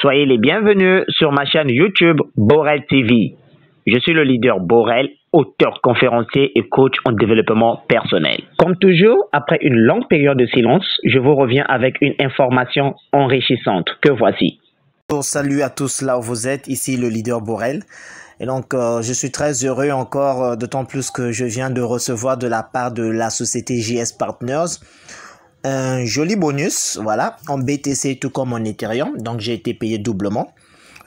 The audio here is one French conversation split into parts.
Soyez les bienvenus sur ma chaîne YouTube Borel TV. Je suis le leader Borel, auteur, conférencier et coach en développement personnel. Comme toujours, après une longue période de silence, je vous reviens avec une information enrichissante que voici. Salut à tous là où vous êtes, ici le leader Borel. Et donc, je suis très heureux encore, d'autant plus que je viens de recevoir de la part de la société JS Partners un joli bonus, voilà, en BTC tout comme en Ethereum. Donc, j'ai été payé doublement.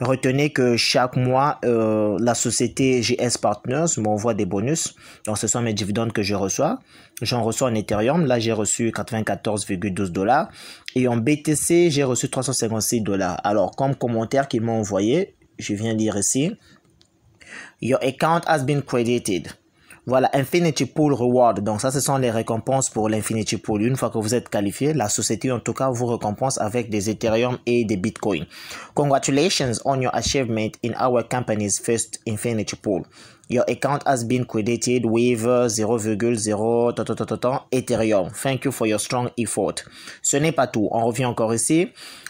Retenez que chaque mois, la société JS Partners m'envoie des bonus. Donc, ce sont mes dividendes que je reçois. J'en reçois en Ethereum. Là, j'ai reçu 94,12 $. Et en BTC, j'ai reçu 356 $. Alors, comme commentaire qu'ils m'ont envoyé, je viens lire ici. Your account has been credited. Voilà, Infinity Pool Reward. Donc ça, ce sont les récompenses pour l'Infinity Pool. Une fois que vous êtes qualifié, la société, en tout cas, vous récompense avec des Ethereum et des Bitcoin. Congratulations on your achievement in our company's first Infinity Pool. Your account has been credited with 0,0 Ethereum. Thank you for your strong effort. Ce n'est pas tout. On revient encore ici.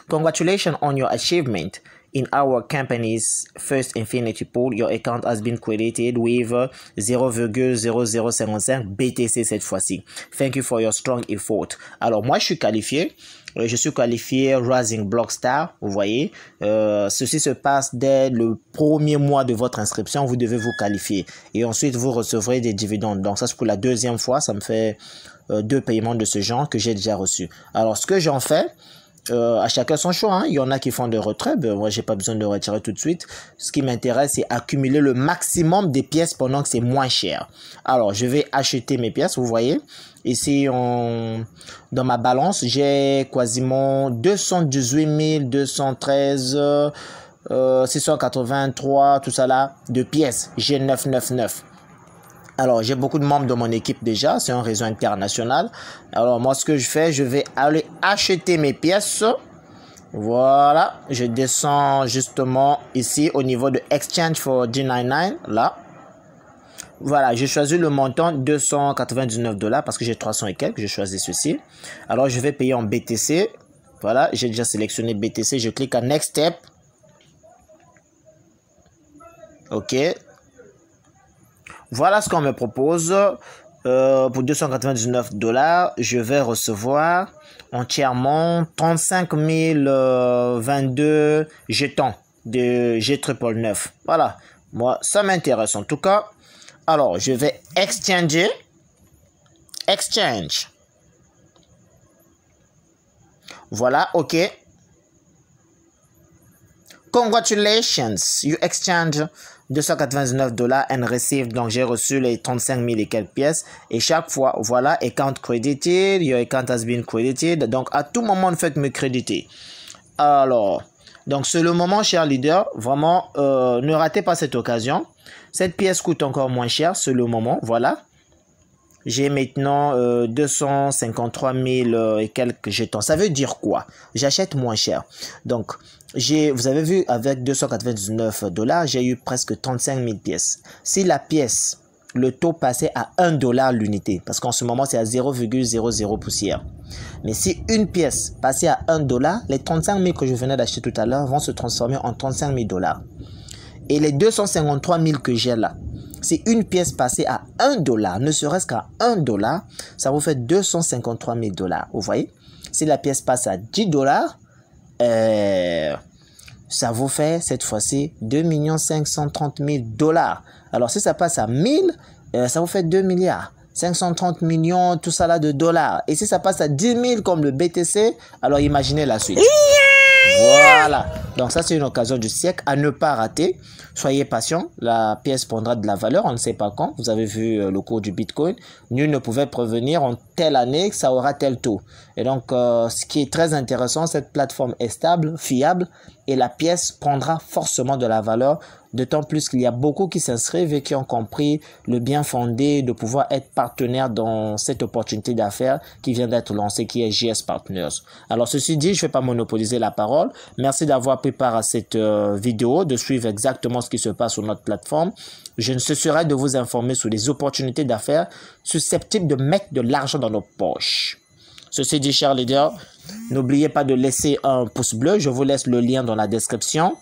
Congratulations on your achievement in our company's first Infinity Pool. Your account has been credited with 0,0055 BTC cette fois-ci. Thank you for your strong effort. Alors, moi, je suis qualifié. Je suis qualifié Rising Block Star, vous voyez. Ceci se passe dès le premier mois de votre inscription. Vous devez vous qualifier. Et ensuite, vous recevrez des dividendes. Donc, ça, c'est pour la deuxième fois. Ça me fait 2 paiements de ce genre que j'ai déjà reçus. Alors, ce que j'en fais, à chacun son choix, hein. Il y en a qui font des retraits. Moi, j'ai pas besoin de retirer tout de suite. Ce qui m'intéresse, c'est accumuler le maximum des pièces pendant que c'est moins cher. Alors, je vais acheter mes pièces. Vous voyez, ici, dans ma balance, j'ai quasiment 218 213, 683, tout ça là, de pièces. J'ai 999. Alors, j'ai beaucoup de membres de mon équipe déjà. C'est un réseau international. Alors, moi, ce que je fais, je vais aller acheter mes pièces. Voilà. Je descends justement ici au niveau de Exchange for D99. Là. Voilà. J'ai choisi le montant 299 $ parce que j'ai 300 et quelques. Je choisis ceci. Alors, je vais payer en BTC. Voilà. J'ai déjà sélectionné BTC. Je clique à Next Step. OK. Voilà ce qu'on me propose. Pour 299 $, je vais recevoir entièrement 35 022 jetons de G999. Voilà. Moi, ça m'intéresse en tout cas. Alors, je vais exchanger. Exchange. Voilà, OK. Congratulations, you exchange 299 $ and received. Donc, j'ai reçu les 35 000 et quelques pièces. Et chaque fois, voilà, account credited, your account has been credited. Donc, à tout moment, faites me créditer. Alors, donc, c'est le moment, cher leader. Vraiment, ne ratez pas cette occasion. Cette pièce coûte encore moins cher. C'est le moment, voilà. J'ai maintenant 253 000 et quelques jetons. Ça veut dire quoi? J'achète moins cher. Donc, vous avez vu, avec 299 $, j'ai eu presque 35 000 pièces. Si la pièce, le taux passait à 1 $ l'unité, parce qu'en ce moment, c'est à 0,00 poussière. Mais si une pièce passait à 1 $, les 35 000 que je venais d'acheter tout à l'heure vont se transformer en 35 000 $. Et les 253 000 que j'ai là, si une pièce passait à 1 $, ne serait-ce qu'à 1 $, ça vous fait 253 000 $. Vous voyez? Si la pièce passe à 10 $, ça vous fait cette fois-ci 2 530 000 $. Alors, si ça passe à 1000, ça vous fait 2 milliards. 530 millions, tout ça là de dollars. Et si ça passe à 10 000 comme le BTC, alors imaginez la suite. Voilà. Donc ça, c'est une occasion du siècle à ne pas rater. Soyez patient. La pièce prendra de la valeur. On ne sait pas quand. Vous avez vu le cours du Bitcoin. Nul ne pouvait prévenir en telle année que ça aura tel taux. Et donc, ce qui est très intéressant, cette plateforme est stable, fiable. Et la pièce prendra forcément de la valeur. D'autant plus qu'il y a beaucoup qui s'inscrivent et qui ont compris le bien fondé de pouvoir être partenaire dans cette opportunité d'affaires qui vient d'être lancée, qui est JS Partners. Alors, ceci dit, je ne vais pas monopoliser la parole. Merci d'avoir pris part à cette vidéo, de suivre exactement ce qui se passe sur notre plateforme. Je ne cesserai de vous informer sur les opportunités d'affaires susceptibles de mettre de l'argent dans nos poches. Ceci dit, chers leaders, n'oubliez pas de laisser un pouce bleu. Je vous laisse le lien dans la description.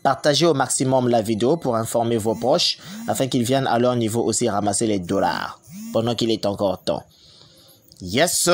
Partagez au maximum la vidéo pour informer vos proches afin qu'ils viennent à leur niveau aussi ramasser les dollars pendant qu'il est encore temps. Yes, sir!